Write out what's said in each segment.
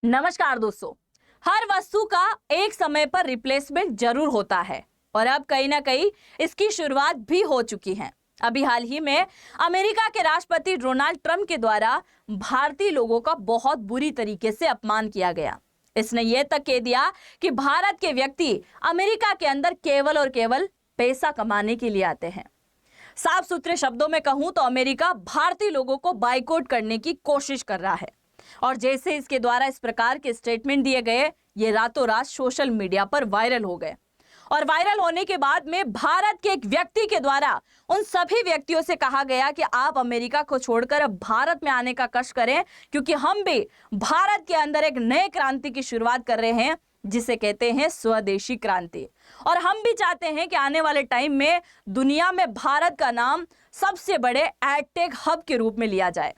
नमस्कार दोस्तों। हर वस्तु का एक समय पर रिप्लेसमेंट जरूर होता है और अब कहीं ना कहीं इसकी शुरुआत भी हो चुकी है। अभी हाल ही में अमेरिका के राष्ट्रपति डोनाल्ड ट्रंप के द्वारा भारतीय लोगों का बहुत बुरी तरीके से अपमान किया गया। इसने यह तक कह दिया कि भारत के व्यक्ति अमेरिका के अंदर केवल और केवल पैसा कमाने के लिए आते हैं। साफ सुथरे शब्दों में कहूं तो अमेरिका भारतीय लोगों को बाइकआउट करने की कोशिश कर रहा है और जैसे इसके द्वारा इस प्रकार के स्टेटमेंट दिए गए, ये रातों रात सोशल मीडिया पर वायरल हो गए और वायरल होने के बाद में भारत के एक व्यक्ति के द्वारा उन सभी व्यक्तियों से कहा गया कि आप अमेरिका को छोड़कर अब भारत में आने का कष्ट करें, क्योंकि हम भी भारत के अंदर एक नए क्रांति की शुरुआत कर रहे हैं जिसे कहते हैं स्वदेशी क्रांति। और हम भी चाहते हैं कि आने वाले टाइम में दुनिया में भारत का नाम सबसे बड़े एडटेक हब के रूप में लिया जाए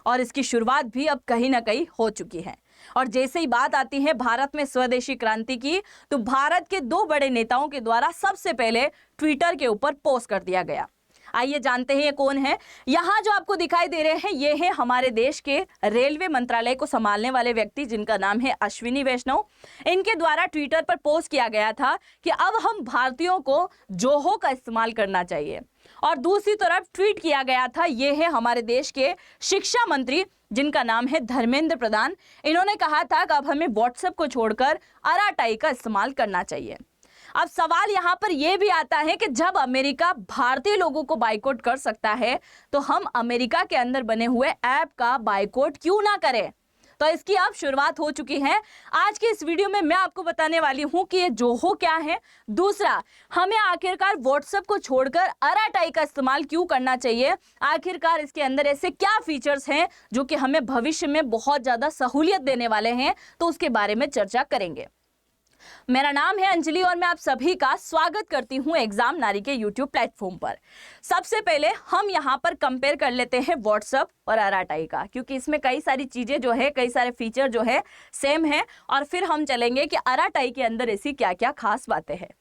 और इसकी शुरुआत भी अब कहीं ना कहीं हो चुकी है। और जैसे ही बात आती है भारत में स्वदेशी क्रांति की, तो भारत के दो बड़े नेताओं के द्वारा सबसे पहले ट्विटर के ऊपर पोस्ट कर दिया गया। आइए जानते हैं ये कौन है। यहाँ जो आपको दिखाई दे रहे हैं ये है हमारे देश के रेलवे मंत्रालय को संभालने वाले व्यक्ति, जिनका नाम है अश्विनी वैष्णव। इनके द्वारा ट्विटर पर पोस्ट किया गया था कि अब हम भारतीयों को जोहो का इस्तेमाल करना चाहिए। और दूसरी तरफ ट्वीट किया गया था ये है हमारे देश के शिक्षा मंत्री, जिनका नाम है धर्मेंद्र प्रधान। इन्होंने कहा था कि अब हमें व्हाट्सएप को छोड़कर अराटाई का इस्तेमाल करना चाहिए। अब सवाल यहाँ पर यह भी आता है कि जब अमेरिका भारतीय लोगों को बाइकआउट कर सकता है तो हम अमेरिका के अंदर बने हुए ऐप का बाइकआउट क्यों ना करें। तो इसकी अब शुरुआत हो चुकी है। आज की इस वीडियो में मैं आपको बताने वाली हूं कि ये जोहो क्या है, दूसरा हमें आखिरकार व्हाट्सएप को छोड़कर अराटाई का इस्तेमाल क्यों करना चाहिए, आखिरकार इसके अंदर ऐसे क्या फीचर्स हैं जो कि हमें भविष्य में बहुत ज्यादा सहूलियत देने वाले हैं, तो उसके बारे में चर्चा करेंगे। मेरा नाम है अंजलि और मैं आप सभी का स्वागत करती हूं एग्जाम नारी के यूट्यूब प्लेटफॉर्म पर। सबसे पहले हम यहां पर कंपेयर कर लेते हैं व्हाट्सएप और अराटाई का, क्योंकि इसमें कई सारी चीजें जो है, कई सारे फीचर जो है सेम है, और फिर हम चलेंगे कि अराटाई के अंदर ऐसी क्या क्या खास बातें हैं।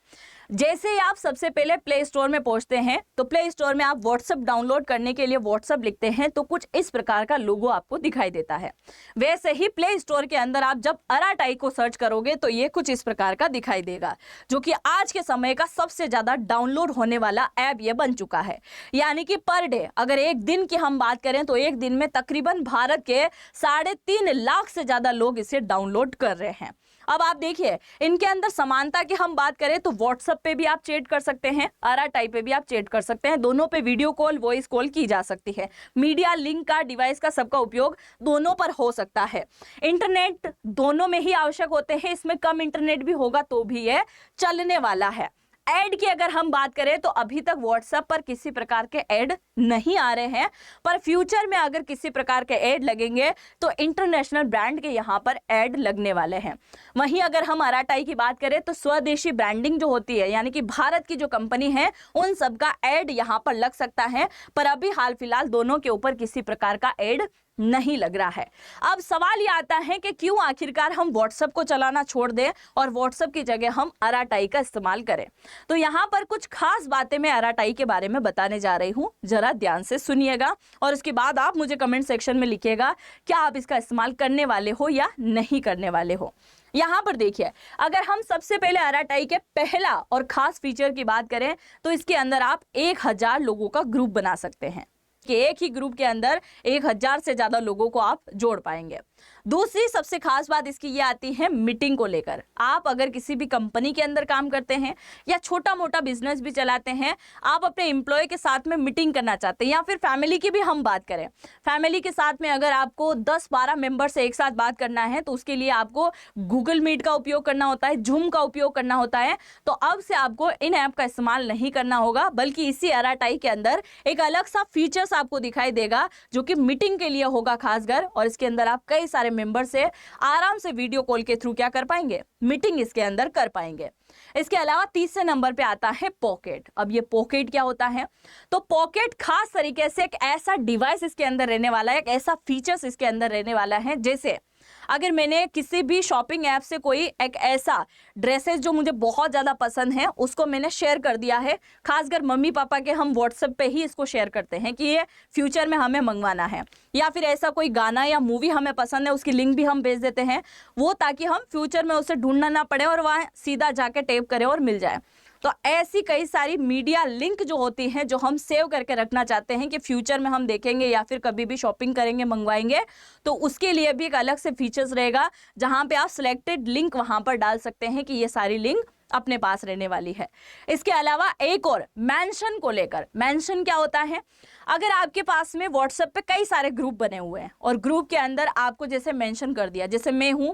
जैसे ही आप सबसे पहले प्ले स्टोर में पहुंचते हैं तो प्ले स्टोर में आप व्हाट्सएप डाउनलोड करने के लिए व्हाट्सएप लिखते हैं तो कुछ इस प्रकार का लोगो आपको दिखाई देता है। वैसे ही प्ले स्टोर के अंदर आप जब अराटाई को सर्च करोगे तो ये कुछ इस प्रकार का दिखाई देगा, जो कि आज के समय का सबसे ज्यादा डाउनलोड होने वाला ऐप ये बन चुका है। यानी कि पर डे अगर एक दिन की हम बात करें तो एक दिन में तकरीबन भारत के 3.5 लाख से ज्यादा लोग इसे डाउनलोड कर रहे हैं। अब आप देखिए इनके अंदर समानता की हम बात करें तो व्हाट्सएप पे भी आप चैट कर सकते हैं, अराटाई पे भी आप चैट कर सकते हैं, दोनों पे वीडियो कॉल, वॉइस कॉल की जा सकती है। मीडिया लिंक का, डिवाइस का, सबका उपयोग दोनों पर हो सकता है। इंटरनेट दोनों में ही आवश्यक होते हैं, इसमें कम इंटरनेट भी होगा तो भी ये चलने वाला है। ऐड की अगर हम बात करें तो अभी तक व्हाट्सएप पर किसी प्रकार के ऐड नहीं आ रहे हैं, पर फ्यूचर में अगर किसी प्रकार के ऐड लगेंगे तो इंटरनेशनल ब्रांड के यहाँ पर ऐड लगने वाले हैं। वहीं अगर हम अराटाई की बात करें तो स्वदेशी ब्रांडिंग जो होती है, यानी कि भारत की जो कंपनी है उन सब का ऐड यहाँ पर लग सकता है, पर अभी हाल फिलहाल दोनों के ऊपर किसी प्रकार का ऐड नहीं लग रहा है। अब सवाल ये आता है कि क्यों आखिरकार हम व्हाट्सएप को चलाना छोड़ दें और व्हाट्सएप की जगह हम अराटाई का इस्तेमाल करें। तो यहाँ पर कुछ खास बातें मैं अराटाई के बारे में बताने जा रही हूँ, जरा ध्यान से सुनिएगा और उसके बाद आप मुझे कमेंट सेक्शन में लिखिएगा क्या आप इसका इस्तेमाल करने वाले हो या नहीं करने वाले हो। यहाँ पर देखिए, अगर हम सबसे पहले अराटाई के पहला और खास फीचर की बात करें तो इसके अंदर आप 1000 लोगों का ग्रुप बना सकते हैं कि एक ही ग्रुप के अंदर 1000 से ज्यादा लोगों को आप जोड़ पाएंगे। दूसरी सबसे खास बात इसकी ये आती है मीटिंग को लेकर। आप अगर किसी भी कंपनी के अंदर काम करते हैं या छोटा मोटा बिजनेस भी चलाते हैं, आप अपने एम्प्लॉय के साथ में मीटिंग करना चाहते हैं, या फिर फैमिली की भी हम बात करें, फैमिली के साथ में अगर आपको 10-12 मेंबर से एक साथ बात करना है तो उसके लिए आपको गूगल मीट का उपयोग करना होता है, जूम का उपयोग करना होता है। तो अब से आपको इन ऐप का इस्तेमाल नहीं करना होगा, बल्कि इसी अराटाई के अंदर एक अलग सा फीचर्स आपको दिखाई देगा जो कि मीटिंग के लिए होगा खासकर, और इसके अंदर आप कई सारे मेंबर से आराम से वीडियो कॉल के थ्रू क्या कर पाएंगे, मीटिंग इसके अंदर कर पाएंगे। इसके अलावा तीसरे नंबर पे आता है पॉकेट। अब ये पॉकेट क्या होता है, तो पॉकेट खास तरीके से एक ऐसा डिवाइस इसके अंदर रहने वाला है, एक ऐसा फीचर्स इसके अंदर रहने वाला है, जैसे अगर मैंने किसी भी शॉपिंग ऐप से कोई एक ऐसा ड्रेसेस जो मुझे बहुत ज़्यादा पसंद है उसको मैंने शेयर कर दिया है, खासकर मम्मी पापा के हम व्हाट्सएप पे ही इसको शेयर करते हैं कि ये फ्यूचर में हमें मंगवाना है, या फिर ऐसा कोई गाना या मूवी हमें पसंद है उसकी लिंक भी हम भेज देते हैं, वो ताकि हम फ्यूचर में उसे ढूंढना ना पड़े और वहाँ सीधा जाके टैप करें और मिल जाए। तो ऐसी कई सारी मीडिया लिंक जो होती हैं जो हम सेव करके रखना चाहते हैं कि फ्यूचर में हम देखेंगे या फिर कभी भी शॉपिंग करेंगे, मंगवाएंगे, तो उसके लिए भी एक अलग से फीचर्स रहेगा जहां पे आप सिलेक्टेड लिंक वहां पर डाल सकते हैं कि ये सारी लिंक अपने पास रहने वाली है। इसके अलावा एक और मेंशन को लेकर, मेंशन क्या होता है, अगर आपके पास में व्हाट्सएप पे कई सारे ग्रुप बने हुए हैं और ग्रुप के अंदर आपको जैसे मेंशन कर दिया, जैसे मैं हूं,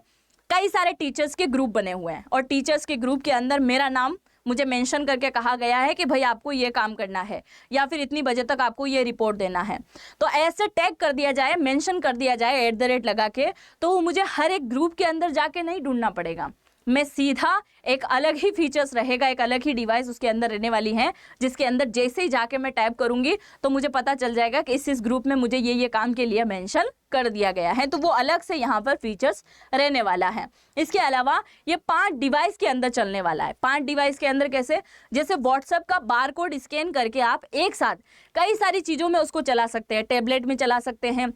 कई सारे टीचर्स के ग्रुप बने हुए हैं और टीचर्स के ग्रुप के अंदर मेरा नाम मुझे मेंशन करके कहा गया है कि भाई आपको ये काम करना है या फिर इतनी बजे तक आपको ये रिपोर्ट देना है, तो ऐसे टैग कर दिया जाए, मेंशन कर दिया जाए @ लगा के, तो वो मुझे हर एक ग्रुप के अंदर जाके नहीं ढूंढना पड़ेगा। मैं सीधा एक अलग ही फीचर्स रहेगा, एक अलग ही डिवाइस उसके अंदर रहने वाली है, जिसके अंदर जैसे ही जाके मैं टाइप करूंगी तो मुझे पता चल जाएगा कि इस ग्रुप में मुझे ये काम के लिए मेंशन कर दिया गया है, तो वो अलग से यहाँ पर फीचर्स रहने वाला है। इसके अलावा ये 5 डिवाइस के अंदर चलने वाला है। 5 डिवाइस के अंदर कैसे, जैसे व्हाट्सएप का बारकोड स्कैन करके आप एक साथ कई सारी चीज़ों में उसको चला सकते हैं, टैबलेट में चला सकते हैं,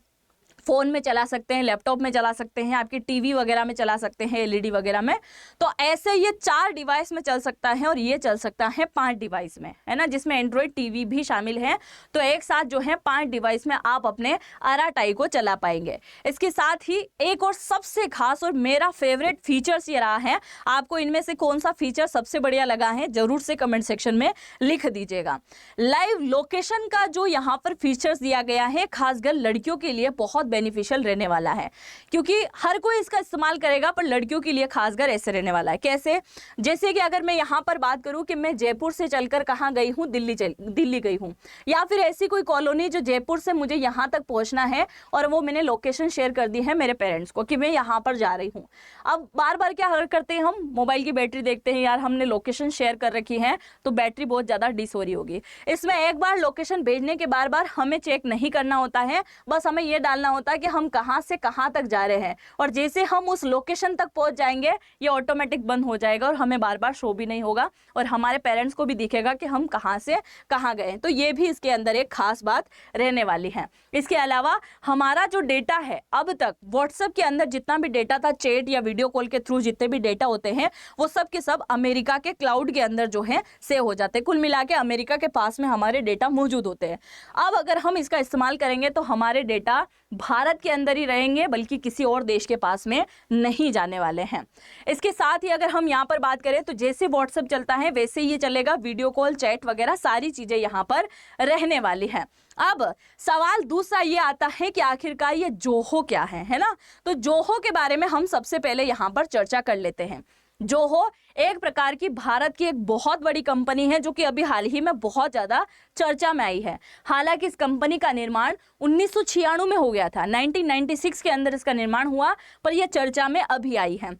फ़ोन में चला सकते हैं, लैपटॉप में चला सकते हैं, आपकी टीवी वगैरह में चला सकते हैं, एलईडी वगैरह में। तो ऐसे ये 4 डिवाइस में चल सकता है और ये चल सकता है 5 डिवाइस में, है ना, जिसमें एंड्रॉयड टीवी भी शामिल है। तो एक साथ जो है 5 डिवाइस में आप अपने आराटाई को चला पाएंगे। इसके साथ ही एक और सबसे खास और मेरा फेवरेट फीचर्स ये रहा है, आपको इनमें से कौन सा फीचर सबसे बढ़िया लगा है जरूर से कमेंट सेक्शन में लिख दीजिएगा। लाइव लोकेशन का जो यहाँ पर फीचर्स दिया गया है, खासकर लड़कियों के लिए बहुत बेनिफिशियल रहने वाला है, क्योंकि हर कोई इसका इस्तेमाल करेगा, पर लड़कियों के लिए खासकर ऐसे रहने वाला है। कैसे, जैसे कि अगर मैं यहाँ पर बात करूँ कि मैं जयपुर से चलकर कहाँ गई हूँ, दिल्ली गई हूँ, या फिर ऐसी कोई कॉलोनी जो जयपुर से मुझे यहाँ तक पहुँचना है और वो मैंने लोकेशन शेयर कर दी है मेरे पेरेंट्स को कि मैं यहाँ पर जा रही हूँ। अब बार बार क्या करते हैं, हम मोबाइल की बैटरी देखते हैं, यार हमने लोकेशन शेयर कर रखी है तो बैटरी बहुत ज़्यादा डिस हो रही होगी। इसमें एक बार लोकेशन भेजने के बार बार हमें चेक नहीं करना होता है, बस हमें ये डालना होता है कि हम कहां से कहां तक जा रहे हैं, और जैसे हम उस लोकेशन तक पहुंच जाएंगे ये ऑटोमेटिक बंद हो जाएगा और हमें बार बार शो भी नहीं होगा और हमारे पेरेंट्स को भी दिखेगा कि हम कहां से कहां गए। तो ये भी इसके अंदर एक खास बात रहने वाली है। इसके अलावा हमारा जो डेटा है, अब तक व्हाट्सएप के अंदर जितना भी डेटा था, चैट या वीडियो कॉल के थ्रू जितने भी डेटा होते हैं, वो सब के सब अमेरिका के क्लाउड के अंदर जो है सेव हो जाते हैं। कुल मिला के अमेरिका के पास में हमारे डेटा मौजूद होते हैं। अब अगर हम इसका इस्तेमाल करेंगे तो हमारे डेटा भारत के अंदर ही रहेंगे, बल्कि किसी और देश के पास में नहीं जाने वाले हैं। इसके साथ ही अगर हम यहाँ पर बात करें तो जैसे व्हाट्सएप चलता है वैसे ही ये चलेगा, वीडियो कॉल, चैट वगैरह सारी चीजें यहाँ पर रहने वाली हैं। अब सवाल दूसरा ये आता है कि आखिरकार ये जोहो क्या है ना। तो जोहो के बारे में हम सबसे पहले यहाँ पर चर्चा कर लेते हैं। जोहो एक प्रकार की भारत की एक बहुत बड़ी कंपनी है जो कि अभी हाल ही में बहुत ज़्यादा चर्चा में आई है। हालांकि इस कंपनी का निर्माण 1996 में हो गया था, 1996 के अंदर इसका निर्माण हुआ, पर यह चर्चा में अभी आई है।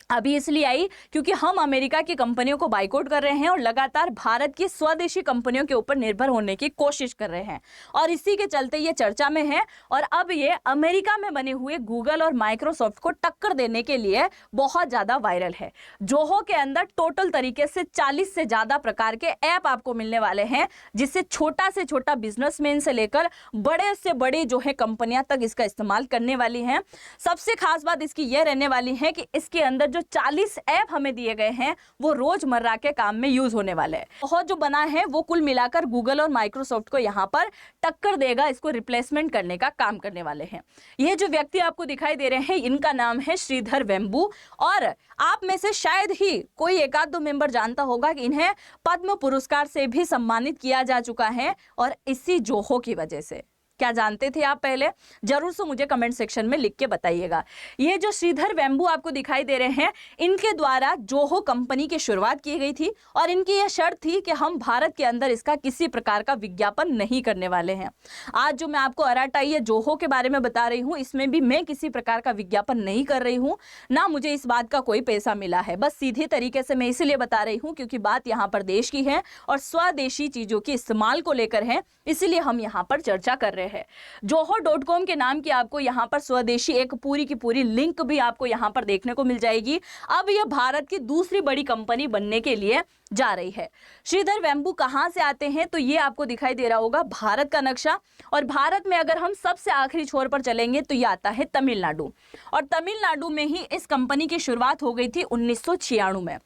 अभी इसलिए आई क्योंकि हम अमेरिका की कंपनियों को बाइकआउट कर रहे हैं और लगातार भारत की स्वदेशी कंपनियों के ऊपर निर्भर होने की कोशिश कर रहे हैं, और इसी के चलते ये चर्चा में है। और अब ये अमेरिका में बने हुए गूगल और माइक्रोसॉफ्ट को टक्कर देने के लिए बहुत ज़्यादा वायरल है। जोहो के अंदर टोटल तरीके से 40 से ज़्यादा प्रकार के ऐप आपको मिलने वाले हैं, जिससे छोटा से छोटा बिजनेसमैन से लेकर बड़े से बड़े जो है कंपनियां तक इसका इस्तेमाल करने वाली हैं। सबसे खास बात इसकी यह रहने वाली है कि इसके अंदर जो 40 ऐप हमें दिए गए हैं वो रोजमर्रा के काम में यूज होने वाले हैं। बहुत जो बना है वो कुल मिलाकर गूगल और माइक्रोसॉफ्ट को यहाँ पर टक्कर देगा, इसको रिप्लेसमेंट करने का काम करने वाले हैं। ये जो व्यक्ति आपको दिखाई दे रहे हैं इनका नाम है श्रीधर वेम्बू, और आप में से शायद ही कोई एक आध दो मेंबर जानता होगा कि इन्हें पद्म पुरस्कार से भी सम्मानित किया जा चुका है, और इसी जोहो की वजह से। क्या जानते थे आप पहले? जरूर से मुझे कमेंट सेक्शन में लिख के बताइएगा। ये जो श्रीधर वेम्बू आपको दिखाई दे रहे हैं, इनके द्वारा जोहो कंपनी की शुरुआत की गई थी, और इनकी यह शर्त थी कि हम भारत के अंदर इसका किसी प्रकार का विज्ञापन नहीं करने वाले हैं। आज जो मैं आपको आराटाई या जोहो के बारे में बता रही हूँ, इसमें भी मैं किसी प्रकार का विज्ञापन नहीं कर रही हूँ, ना मुझे इस बात का कोई पैसा मिला है। बस सीधे तरीके से मैं इसलिए बता रही हूँ क्योंकि बात यहाँ पर देश की है और स्वदेशी चीजों के इस्तेमाल को लेकर है, इसलिए हम यहाँ पर चर्चा कर रहे हैं। है। जोहो.com के नाम की आपको यहाँ पर स्वदेशी एक पूरी की पूरी लिंक भी आपको यहाँ पर देखने को मिल जाएगी। अब यह भारत की दूसरी बड़ी कंपनी बनने के लिए जा रही है। श्रीधर वेम्बू कहाँ से आते हैं, तो ये आपको दिखाई दे रहा होगा भारत का नक्शा, और भारत में अगर हम सबसे आखिरी छोर पर चलेंगे तो ये आता है तमिलनाडु, और तमिलनाडु में ही इस कंपनी की शुरुआत हो गई थी 1996 में।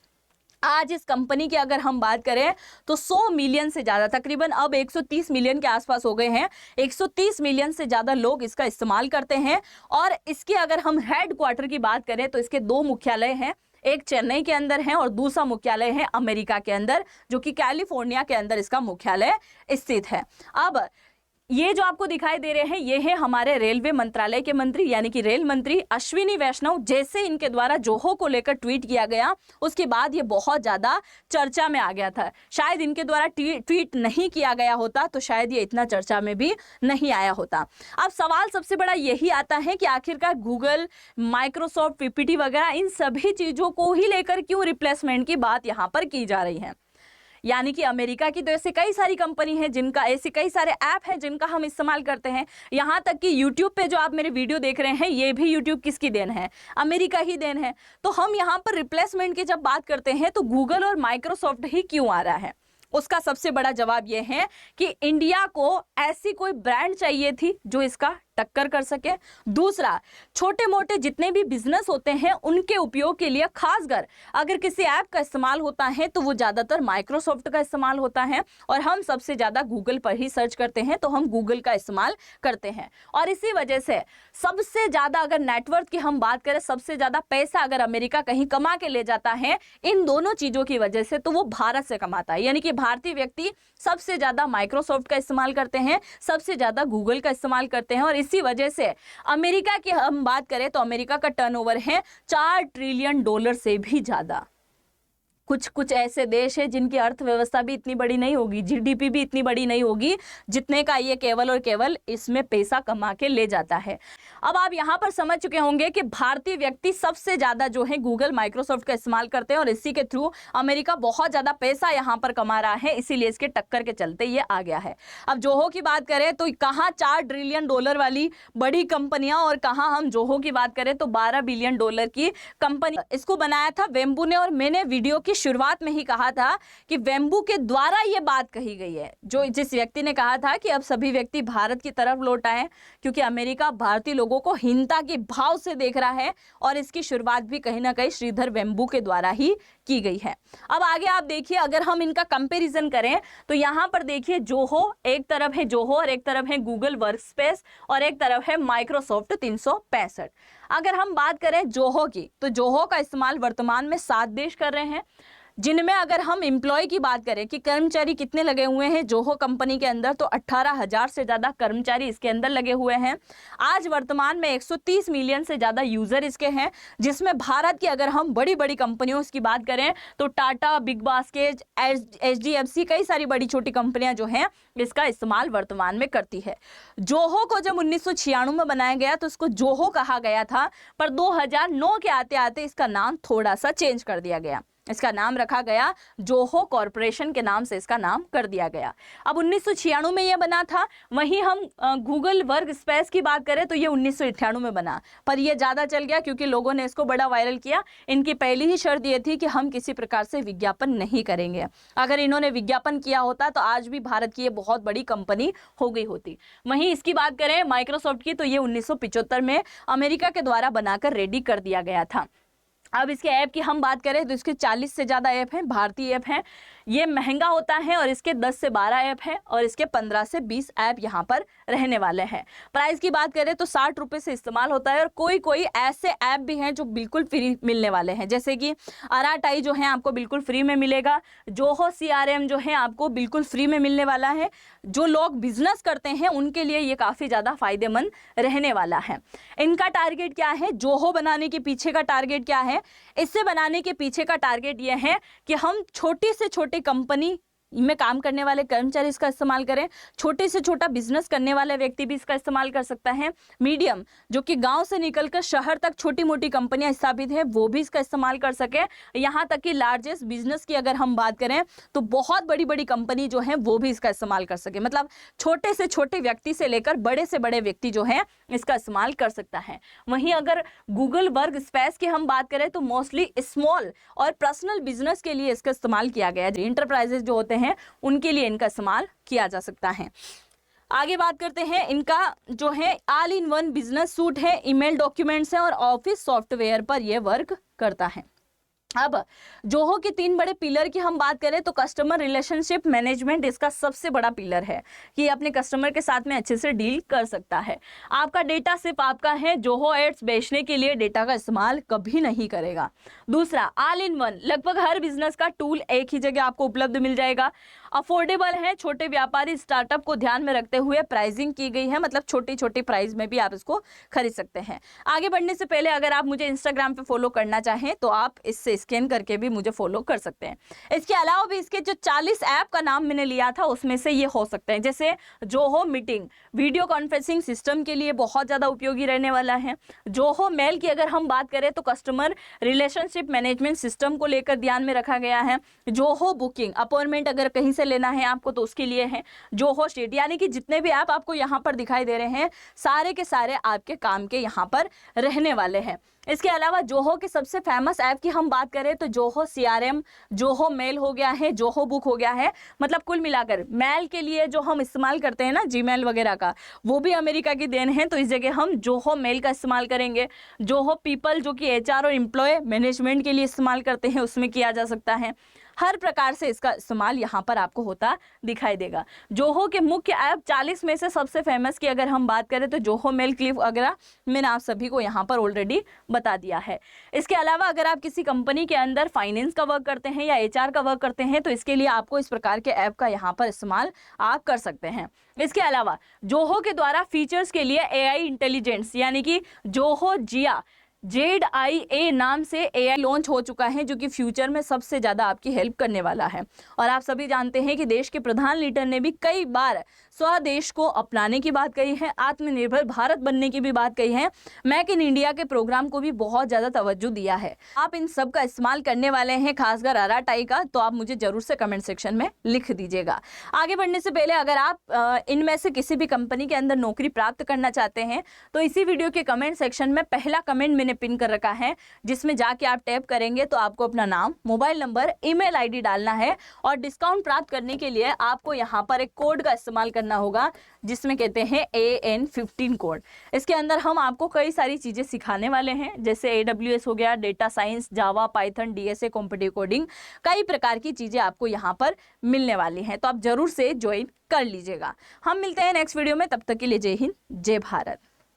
आज इस कंपनी की अगर हम बात करें तो 100 मिलियन से ज़्यादा, तकरीबन अब 130 मिलियन के आसपास हो गए हैं, 130 मिलियन से ज़्यादा लोग इसका इस्तेमाल करते हैं। और इसके अगर हम हेड क्वार्टर की बात करें तो इसके 2 मुख्यालय हैं, एक चेन्नई के अंदर है और दूसरा मुख्यालय है अमेरिका के अंदर, जो कि कैलिफोर्निया के अंदर इसका मुख्यालय स्थित है। अब ये जो आपको दिखाई दे रहे हैं ये है हमारे रेलवे मंत्रालय के मंत्री यानी कि रेल मंत्री अश्विनी वैष्णव। जैसे इनके द्वारा जोहो को लेकर ट्वीट किया गया उसके बाद ये बहुत ज़्यादा चर्चा में आ गया था। शायद इनके द्वारा ट्वीट नहीं किया गया होता तो शायद ये इतना चर्चा में भी नहीं आया होता। अब सवाल सबसे बड़ा यही आता है कि आखिरकार गूगल, माइक्रोसॉफ्ट, पीपीटी वगैरह इन सभी चीज़ों को ही लेकर क्यों रिप्लेसमेंट की बात यहाँ पर की जा रही है। यानी कि अमेरिका की तो ऐसे कई सारी कंपनी है जिनका, ऐसे कई सारे ऐप हैं जिनका हम इस्तेमाल करते हैं। यहाँ तक कि यूट्यूब पे जो आप मेरे वीडियो देख रहे हैं ये भी यूट्यूब किसकी देन है, अमेरिका ही देन है। तो हम यहाँ पर रिप्लेसमेंट की जब बात करते हैं तो गूगल और माइक्रोसॉफ्ट ही क्यों आ रहा है, उसका सबसे बड़ा जवाब यह है कि इंडिया को ऐसी कोई ब्रांड चाहिए थी जो इसका टक्कर कर सके। दूसरा, छोटे मोटे जितने भी बिजनेस होते हैं उनके उपयोग के लिए खासकर अगर किसी ऐप का इस्तेमाल होता है तो वो ज़्यादातर माइक्रोसॉफ्ट का इस्तेमाल होता है, और हम सबसे ज़्यादा गूगल पर ही सर्च करते हैं तो हम गूगल का इस्तेमाल करते हैं। और इसी वजह से सबसे ज़्यादा अगर नेटवर्थ की हम बात करें, सबसे ज़्यादा पैसा अगर अमेरिका कहीं कमा के ले जाता है इन दोनों चीज़ों की वजह से तो वो भारत से कमाता है। यानी कि भारतीय व्यक्ति सबसे ज़्यादा माइक्रोसॉफ्ट का इस्तेमाल करते हैं, सबसे ज़्यादा गूगल का इस्तेमाल करते हैं। और इसी वजह से अमेरिका की हम बात करें तो अमेरिका का टर्नओवर है $4 ट्रिलियन से भी ज्यादा। कुछ ऐसे देश हैं जिनकी अर्थव्यवस्था भी इतनी बड़ी नहीं होगी, जीडीपी भी इतनी बड़ी नहीं होगी जितने का ये केवल और केवल इसमें पैसा कमा के ले जाता है। अब आप यहाँ पर समझ चुके होंगे कि भारतीय व्यक्ति सबसे ज़्यादा जो है गूगल, माइक्रोसॉफ्ट का इस्तेमाल करते हैं और इसी के थ्रू अमेरिका बहुत ज़्यादा पैसा यहाँ पर कमा रहा है, इसीलिए इसके टक्कर के चलते ये आ गया है। अब जोहो की बात करें तो कहाँ $4 ट्रिलियन वाली बड़ी कंपनियाँ और कहाँ हम जोहो की बात करें तो $12 बिलियन की कंपनी। इसको बनाया था वेम्बू ने, और मैंने वीडियो की शुरुआत में ही कहा था कि वेम्बू के द्वारा ये बात कही गई है, जो जिस व्यक्ति ने कहा था कि अब सभी व्यक्ति भारत की तरफ लौट आए क्योंकि अमेरिका भारतीय लोगों को हीनता के भाव से देख रहा है, और इसकी शुरुआत भी कहीं ना कहीं श्रीधर वेम्बू के द्वारा ही की गई है। अब आगे आप देखिए, अगर हम इनका कंपैरिजन करें तो यहाँ पर देखिए जोहो, एक तरफ है जोहो और एक तरफ है गूगल वर्कस्पेस और एक तरफ है माइक्रोसॉफ्ट 365। अगर हम बात करें जोहो की तो जोहो का इस्तेमाल वर्तमान में 7 देश कर रहे हैं, जिनमें अगर हम एम्प्लॉय की बात करें कि कर्मचारी कितने लगे हुए हैं जोहो कंपनी के अंदर तो 18,000 से ज़्यादा कर्मचारी इसके अंदर लगे हुए हैं। आज वर्तमान में 130 मिलियन से ज़्यादा यूज़र इसके हैं, जिसमें भारत की अगर हम बड़ी बड़ी कंपनियों की बात करें तो टाटा, बिग बास्केट, HDFC, कई सारी बड़ी छोटी कंपनियां जो हैं इसका इस्तेमाल वर्तमान में करती है। जोहो को जब 1996 में बनाया गया तो इसको जोहो कहा गया था, पर 2009 के आते आते इसका नाम थोड़ा सा चेंज कर दिया गया, इसका नाम रखा गया जोहो कॉरपोरेशन के नाम से इसका नाम कर दिया गया। अब 1996 में यह बना था। वहीं हम गूगल वर्क स्पेस की बात करें तो ये 1998 में बना, पर यह ज़्यादा चल गया क्योंकि लोगों ने इसको बड़ा वायरल किया। इनकी पहली ही शर्त ये थी कि हम किसी प्रकार से विज्ञापन नहीं करेंगे। अगर इन्होंने विज्ञापन किया होता तो आज भी भारत की ये बहुत बड़ी कंपनी हो गई होती। वहीं इसकी बात करें माइक्रोसॉफ्ट की तो ये 1975 में अमेरिका के द्वारा बनाकर रेडी कर दिया गया था। अब इसके ऐप की हम बात करें तो इसके 40 से ज़्यादा ऐप हैं, भारतीय ऐप हैं। ये महंगा होता है और इसके 10 से 12 ऐप हैं और इसके 15 से 20 ऐप यहाँ पर रहने वाले हैं। प्राइस की बात करें तो 60 रुपये से इस्तेमाल होता है, और कोई कोई ऐसे ऐप भी हैं जो बिल्कुल फ्री मिलने वाले हैं, जैसे कि अराटाई जो है आपको बिल्कुल फ्री में मिलेगा, जोहो CRM जो है आपको बिल्कुल फ्री में मिलने वाला है। जो लोग बिजनेस करते हैं उनके लिए ये काफ़ी ज़्यादा फायदेमंद रहने वाला है। इनका टारगेट क्या है, जोहो बनाने के पीछे का टारगेट क्या है? इससे बनाने के पीछे का टारगेट यह है कि हम छोटी से छोटी कंपनी में काम करने वाले कर्मचारी इसका इस्तेमाल करें, छोटे से छोटा बिजनेस करने वाला व्यक्ति भी इसका इस्तेमाल कर सकता है, मीडियम जो कि गांव से निकलकर शहर तक छोटी मोटी कंपनियां स्थापित है वो भी इसका इस्तेमाल कर सके, यहाँ तक कि लार्जेस्ट बिजनेस की अगर हम बात करें तो बहुत बड़ी बड़ी कंपनी जो है वो भी इसका इस्तेमाल कर सके। मतलब छोटे से छोटे व्यक्ति से लेकर बड़े से बड़े व्यक्ति जो है इसका इस्तेमाल कर सकता है। वहीं अगर गूगल वर्क स्पेस की हम बात करें तो मोस्टली स्मॉल और पर्सनल बिजनेस के लिए इसका इस्तेमाल किया गया है। इंटरप्राइजेस जो होते हैं उनके लिए इनका इस्तेमाल किया जा सकता है। आगे बात करते हैं, इनका जो है all in one business suit है, ईमेल डॉक्यूमेंट्स है और ऑफिस सॉफ्टवेयर पर यह वर्क करता है। अब जोहो के 3 बड़े पिलर की हम बात करें तो कस्टमर रिलेशनशिप मैनेजमेंट इसका सबसे बड़ा पिलर है कि अपने कस्टमर के साथ में अच्छे से डील कर सकता है। आपका डेटा सिर्फ आपका है, जोहो एड्स बेचने के लिए डेटा का इस्तेमाल कभी नहीं करेगा। दूसरा, ऑल इन वन, लगभग हर बिजनेस का टूल एक ही जगह आपको उपलब्ध मिल जाएगा। अफोर्डेबल है, छोटे व्यापारी स्टार्टअप को ध्यान में रखते हुए प्राइसिंग की गई है, मतलब छोटी छोटी प्राइस में भी आप इसको खरीद सकते हैं। आगे बढ़ने से पहले अगर आप मुझे इंस्टाग्राम पे फॉलो करना चाहें तो आप इससे स्कैन करके भी मुझे फॉलो कर सकते हैं। इसके अलावा भी इसके जो 40 ऐप का नाम मैंने लिया था उसमें से ये हो सकते हैं, जैसे Zoho meeting video conferencing system के लिए बहुत ज़्यादा उपयोगी रहने वाला है। जोहो मेल की अगर हम बात करें तो कस्टमर रिलेशनशिप मैनेजमेंट सिस्टम को लेकर ध्यान में रखा गया है। जोहो बुकिंग, अपॉइंटमेंट अगर कहीं से लेना है आपको तो उसके लिए है। जोहो शीट, यानी कि जितने भी ऐप आपको यहाँ पर दिखाई दे रहे हैं सारे के सारे आपके काम के यहाँ पर रहने वाले हैं। इसके अलावा जोहो के सबसे फेमस ऐप की हम बात करें तो जोहो CRM, जोहो मेल हो गया है, जोहो बुक हो गया है। मतलब कुल मिलाकर मेल के लिए जो हम इस्तेमाल करते हैं ना जीमेल वगैरह का, वो भी अमेरिका की देन है, तो इस जगह हम जोहो मेल का इस्तेमाल करेंगे। जोहो पीपल जो कि HR और एम्प्लॉय मैनेजमेंट के लिए इस्तेमाल करते हैं उसमें किया जा सकता है। हर प्रकार से इसका इस्तेमाल यहाँ पर आपको होता दिखाई देगा। जोहो के मुख्य ऐप 40 में से सबसे फेमस की अगर हम बात करें तो जोहो मेल, क्लिप वगैरह मैंने आप सभी को यहाँ पर ऑलरेडी बता दिया है। इसके अलावा अगर आप किसी कंपनी के अंदर फाइनेंस का वर्क करते हैं या HR का वर्क करते हैं तो इसके लिए आपको इस प्रकार के ऐप का यहाँ पर इस्तेमाल आप कर सकते हैं। इसके अलावा जोहो के द्वारा फीचर्स के लिए AI इंटेलिजेंस यानी कि जोहो जिया ZIA नाम से AI लॉन्च हो चुका है, जो कि फ्यूचर में सबसे ज़्यादा आपकी हेल्प करने वाला है। और आप सभी जानते हैं कि देश के प्रधान लीडर ने भी कई बार स्वदेश को अपनाने की बात कही है, आत्मनिर्भर भारत बनने की भी बात कही है, मेक इन इंडिया के प्रोग्राम को भी बहुत ज़्यादा तवज्जो दिया है। आप इन सब का इस्तेमाल करने वाले हैं, खासकर अराटाई का, तो आप मुझे जरूर से कमेंट सेक्शन में लिख दीजिएगा। आगे बढ़ने से पहले अगर आप इनमें से किसी भी कंपनी के अंदर नौकरी प्राप्त करना चाहते हैं तो इसी वीडियो के कमेंट सेक्शन में पहला कमेंट मैंने पिन कर रखा है, जिसमें जाके आप टैप करेंगे तो आपको अपना नाम, मोबाइल नंबर, ईमेल आईडी डालना है और डिस्काउंट प्राप्त करने के लिए आपको यहाँ पर एक कोड का इस्तेमाल करना होगा जिसमें कहते हैं AN15 कोड। इसके अंदर हम आपको कई सारी चीजें सिखाने वाले हैं, जैसे AWS हो गया, डेटा साइंस, जावा, पाइथन, DSA, कॉम्पिटिटिव कोडिंग, कई प्रकार की चीजें आपको यहाँ पर मिलने वाली हैं, तो आप जरूर से ज्वाइन कर लीजिएगा। हम मिलते हैं नेक्स्ट वीडियो में, तब तक के लिए जय हिंद, जय भारत।